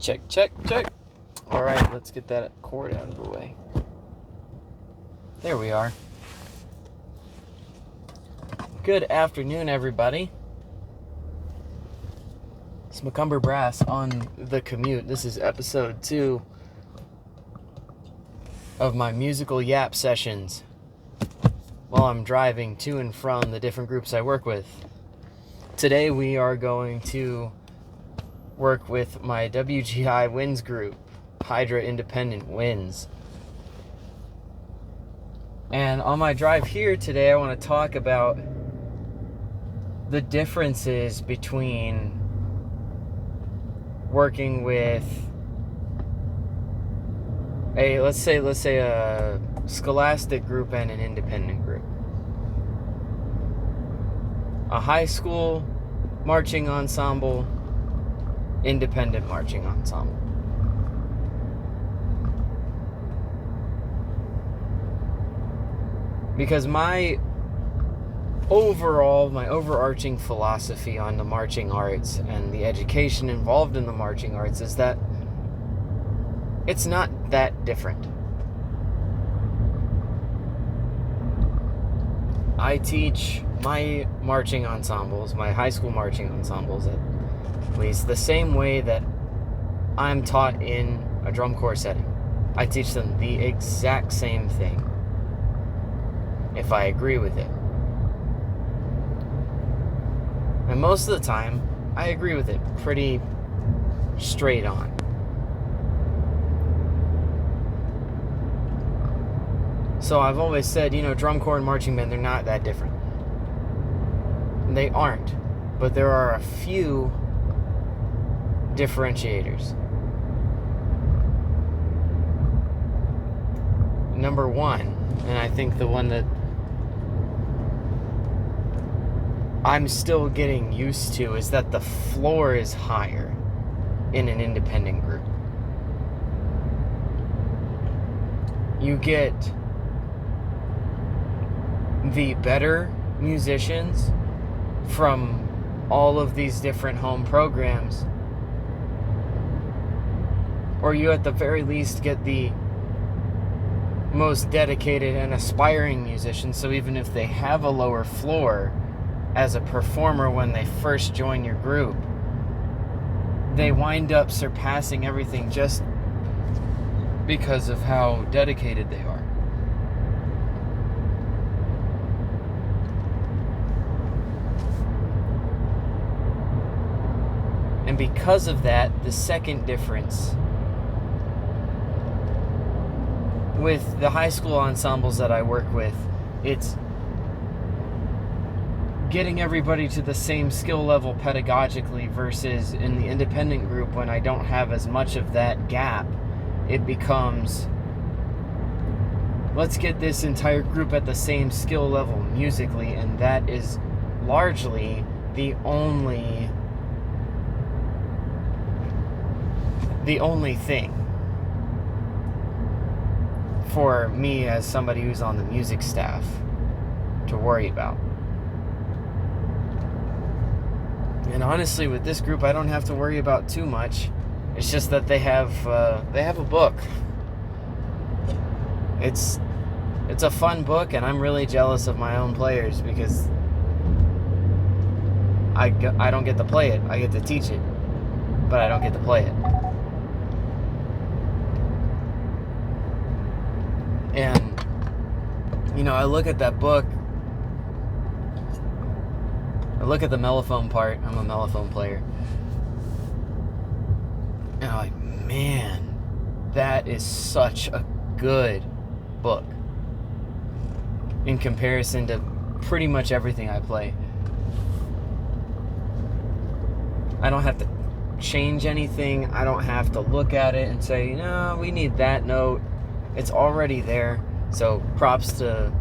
Check, check, check. All right, let's get that cord out of the way. There we are. Good afternoon, everybody. It's Macomber Brass on the Commute. This is episode 2 of my musical yap sessions while I'm driving to and from the different groups I work with. Today we are going to work with my WGI Winds group, Hydra Independent Winds. And on my drive here today, I want to talk about the differences between working with let's say a scholastic group and an independent group. A high school marching ensemble, independent marching ensemble. Because my overarching philosophy on the marching arts and the education involved in the marching arts is that it's not that different. I teach my marching ensembles, my high school marching ensembles, at least the same way that I'm taught in a drum corps setting. I teach them the exact same thing, if I agree with it. And most of the time, I agree with it pretty straight on. So I've always said, drum corps and marching band, they're not that different. They aren't. But there are a few differentiators. Number one, and I think the one that I'm still getting used to, is that the floor is higher in an independent group. You get the better musicians from all of these different home programs, or you at the very least get the most dedicated and aspiring musicians. So even if they have a lower floor as a performer when they first join your group, they wind up surpassing everything just because of how dedicated they are. And because of that, the second difference with the high school ensembles that I work with, it's getting everybody to the same skill level pedagogically, versus in the independent group, when I don't have as much of that gap, it becomes, let's get this entire group at the same skill level musically, and that is largely the only thing for me as somebody who's on the music staff to worry about. And honestly, with this group, I don't have to worry about too much. It's just that they have a book. It's a fun book, and I'm really jealous of my own players because I don't get to play it. I get to teach it, but I don't get to play it. And I look at that book. I look at the mellophone part. I'm a mellophone player. And I'm like, man, that is such a good book in comparison to pretty much everything I play. I don't have to change anything. I don't have to look at it and say, no, we need that note. It's already there. So props to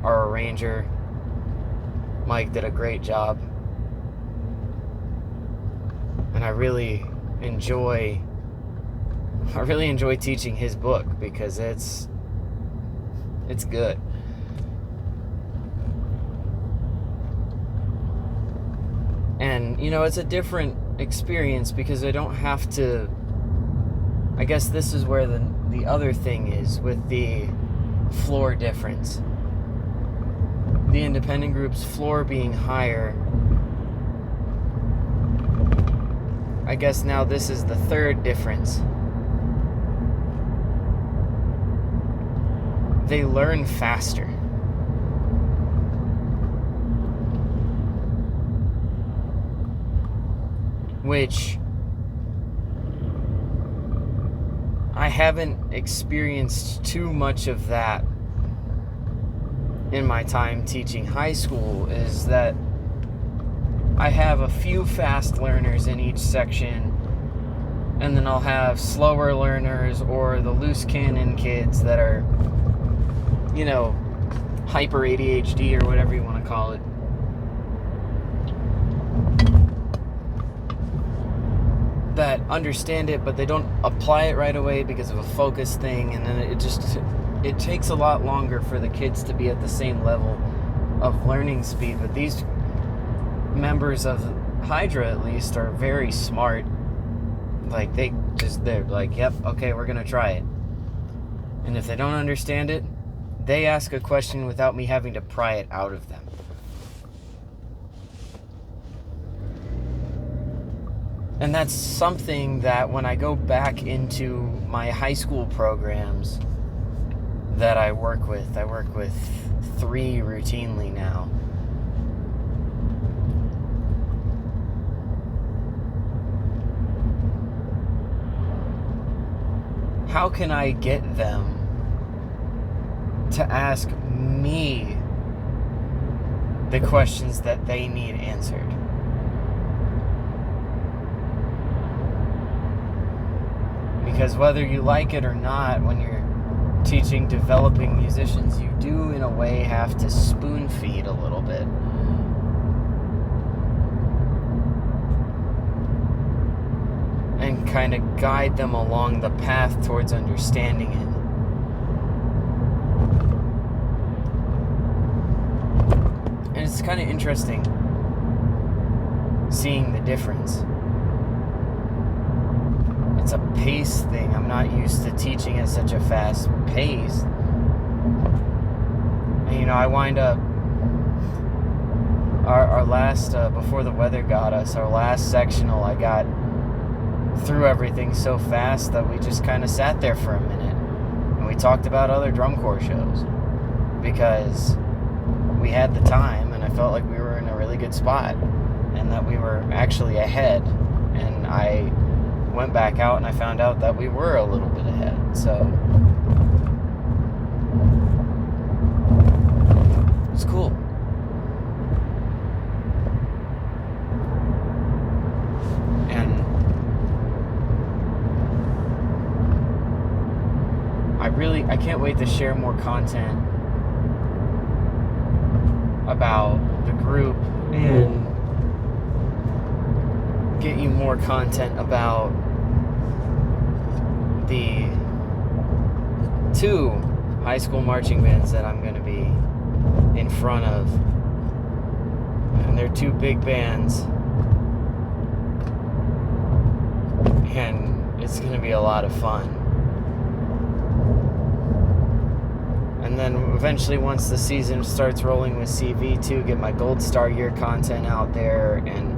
our arranger. Mike did a great job. And I really enjoy teaching his book because it's good. And, it's a different experience because I don't have to I guess this is where the other thing is with the floor difference. The independent group's floor being higher. I guess now this is the third difference. They learn faster. Which I haven't experienced too much of that in my time teaching high school, is that I have a few fast learners in each section, and then I'll have slower learners or the loose cannon kids that are, hyper ADHD or whatever you want to call it. That understand it, but they don't apply it right away because of a focus thing, and then it takes a lot longer for the kids to be at the same level of learning speed. But these members of Hydra, at least, are very smart. Like, they're like, yep, okay, we're gonna try it. And if they don't understand it, they ask a question without me having to pry it out of them. And that's something that when I go back into my high school programs that I work with 3 routinely now. How can I get them to ask me the questions that they need answered? Because whether you like it or not, when you're teaching developing musicians, you do in a way have to spoon feed a little bit. And kind of guide them along the path towards understanding it. And it's kind of interesting seeing the difference. It's a pace thing. I'm not used to teaching at such a fast pace. And, I wind up our last, before the weather got us, our last sectional, I got through everything so fast that we just kind of sat there for a minute and we talked about other drum corps shows because we had the time, and I felt like we were in a really good spot and that we were actually ahead. And I went back out and I found out that we were a little bit ahead. So it's cool. And I can't wait to share more content about the group and get you more content about the 2 high school marching bands that I'm going to be in front of. And they're 2 big bands. And it's going to be a lot of fun. And then eventually, once the season starts rolling with CV2, get my Gold Star Year content out there and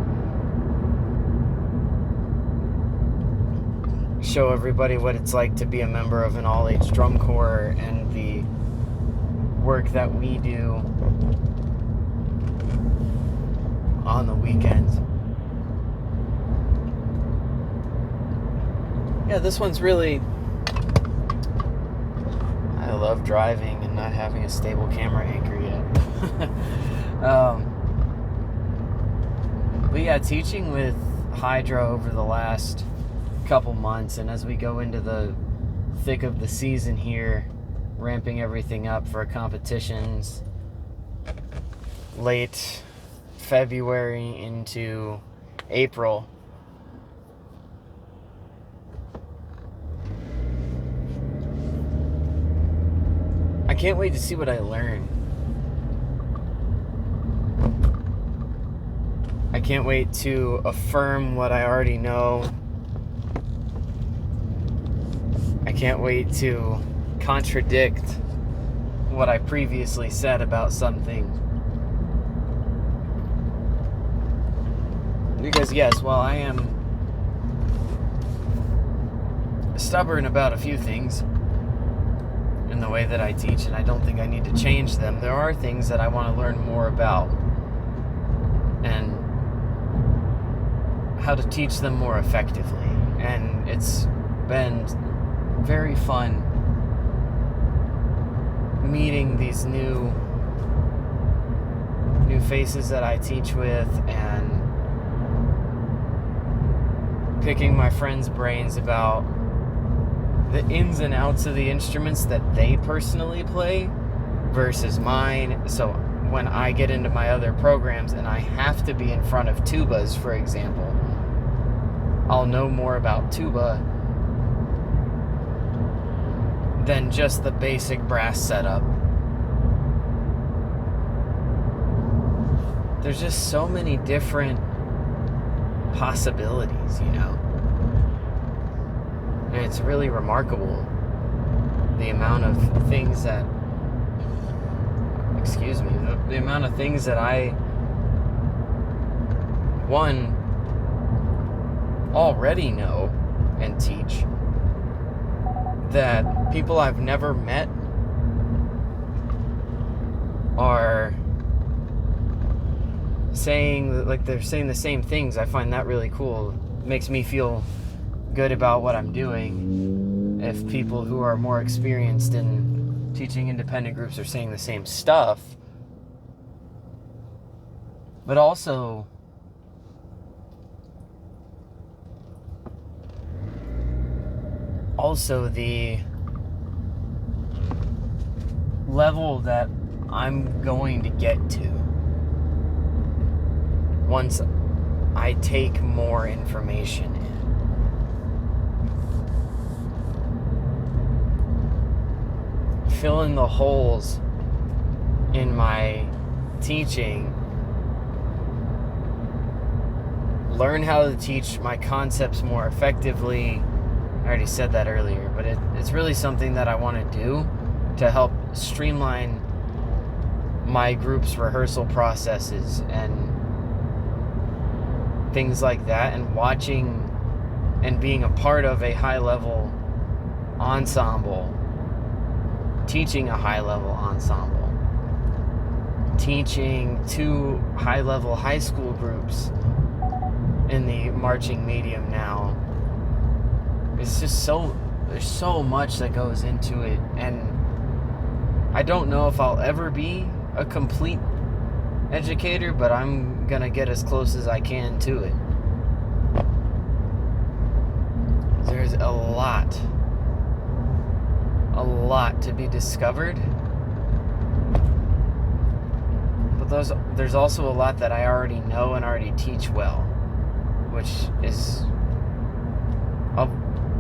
show everybody what it's like to be a member of an all-age drum corps and the work that we do on the weekends. Yeah, this one's really... I love driving and not having a stable camera anchor yet. But yeah, teaching with Hydra over the last couple months, and as we go into the thick of the season here, ramping everything up for competitions late February into April. I can't wait to see what I learn. I can't wait to affirm what I already know. can't wait to contradict what I previously said about something. Because yes, while I am stubborn about a few things in the way that I teach, and I don't think I need to change them, there are things that I want to learn more about and how to teach them more effectively. And it's been very fun meeting these new faces that I teach with and picking my friends' brains about the ins and outs of the instruments that they personally play versus mine. So when I get into my other programs and I have to be in front of tubas, for example, I'll know more about tuba than just the basic brass setup. There's just so many different possibilities, you know? And it's really remarkable the amount of things that, the amount of things that I, one, already know and teach that people I've never met are saying, like, they're saying the same things. I find that really cool. It makes me feel good about what I'm doing if people who are more experienced in teaching independent groups are saying the same stuff. But also the level that I'm going to get to once I take more information in. Fill in the holes in my teaching. Learn how to teach my concepts more effectively. I already said that earlier, but it's really something that I want to do to help streamline my group's rehearsal processes and things like that, and watching and being a part of a high-level ensemble, teaching a high-level ensemble, teaching 2 high-level high school groups in the marching medium now. It's just there's so much that goes into it, and I don't know if I'll ever be a complete educator, but I'm gonna get as close as I can to it. There's a lot to be discovered, but there's also a lot that I already know and already teach well, which is a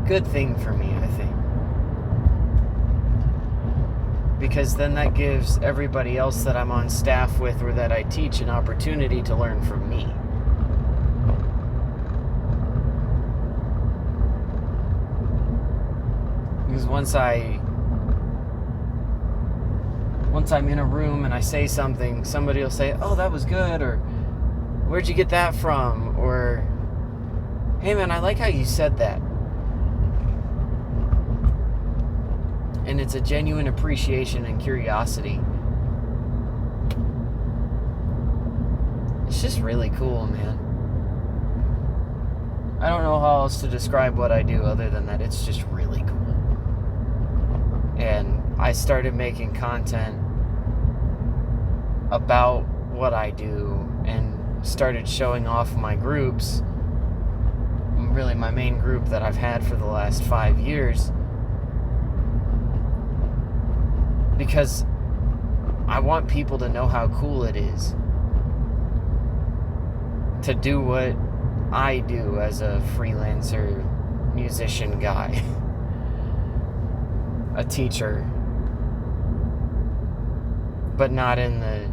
good thing for me, I think, because then that gives everybody else that I'm on staff with or that I teach an opportunity to learn from me. Because once I'm in a room and I say something, somebody will say, "Oh, that was good," or "Where'd you get that from?" or "Hey man, I like how you said that." And it's a genuine appreciation and curiosity. It's just really cool, man. I don't know how else to describe what I do other than that it's just really cool. And I started making content about what I do and started showing off my groups, really my main group that I've had for the last 5 years, because I want people to know how cool it is to do what I do as a freelancer musician guy, a teacher, but not in the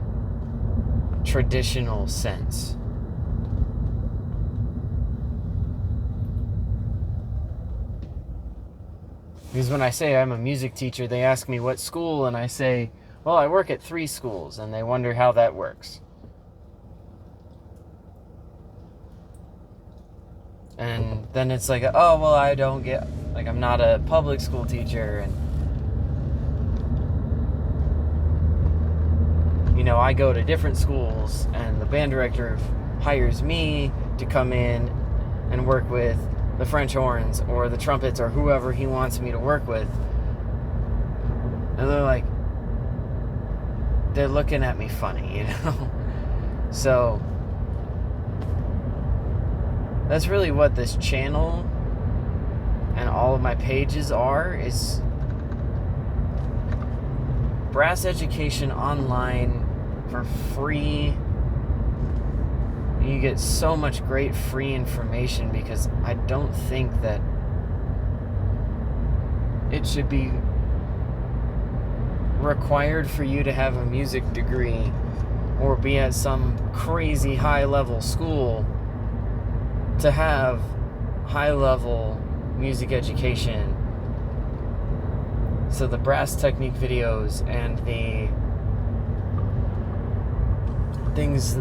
traditional sense. Because when I say I'm a music teacher, they ask me what school, and I say, well, I work at 3 schools, and they wonder how that works. And then it's like, oh, well, I don't get, like, I'm not a public school teacher, and, you know, I go to different schools, and the band director hires me to come in and work with the French horns or the trumpets or whoever he wants me to work with. And they're looking at me funny, you know? So that's really what this channel and all of my pages are, is brass education online for free. You get so much great free information, because I don't think that it should be required for you to have a music degree or be at some crazy high-level school to have high-level music education. So the brass technique videos and the things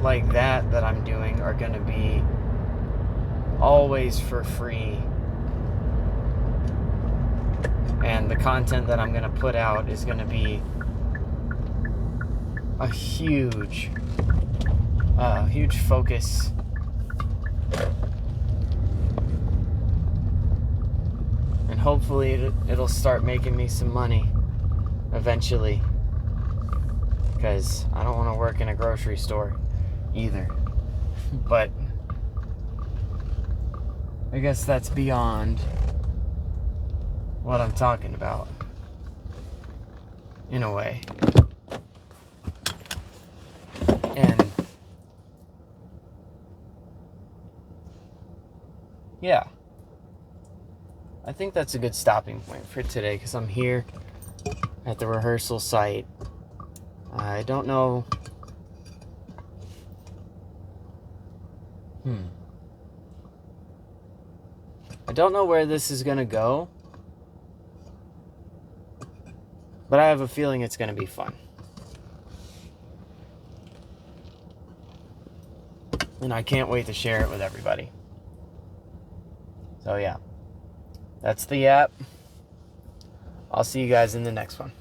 like that I'm doing are going to be always for free. And the content that I'm going to put out is going to be a huge focus. And hopefully it'll start making me some money eventually. Because I don't want to work in a grocery store either. But I guess that's beyond what I'm talking about, in a way. And yeah, I think that's a good stopping point for today, because I'm here at the rehearsal site. I don't know. I don't know where this is going to go, but I have a feeling it's going to be fun. And I can't wait to share it with everybody. So yeah, that's the app. I'll see you guys in the next one.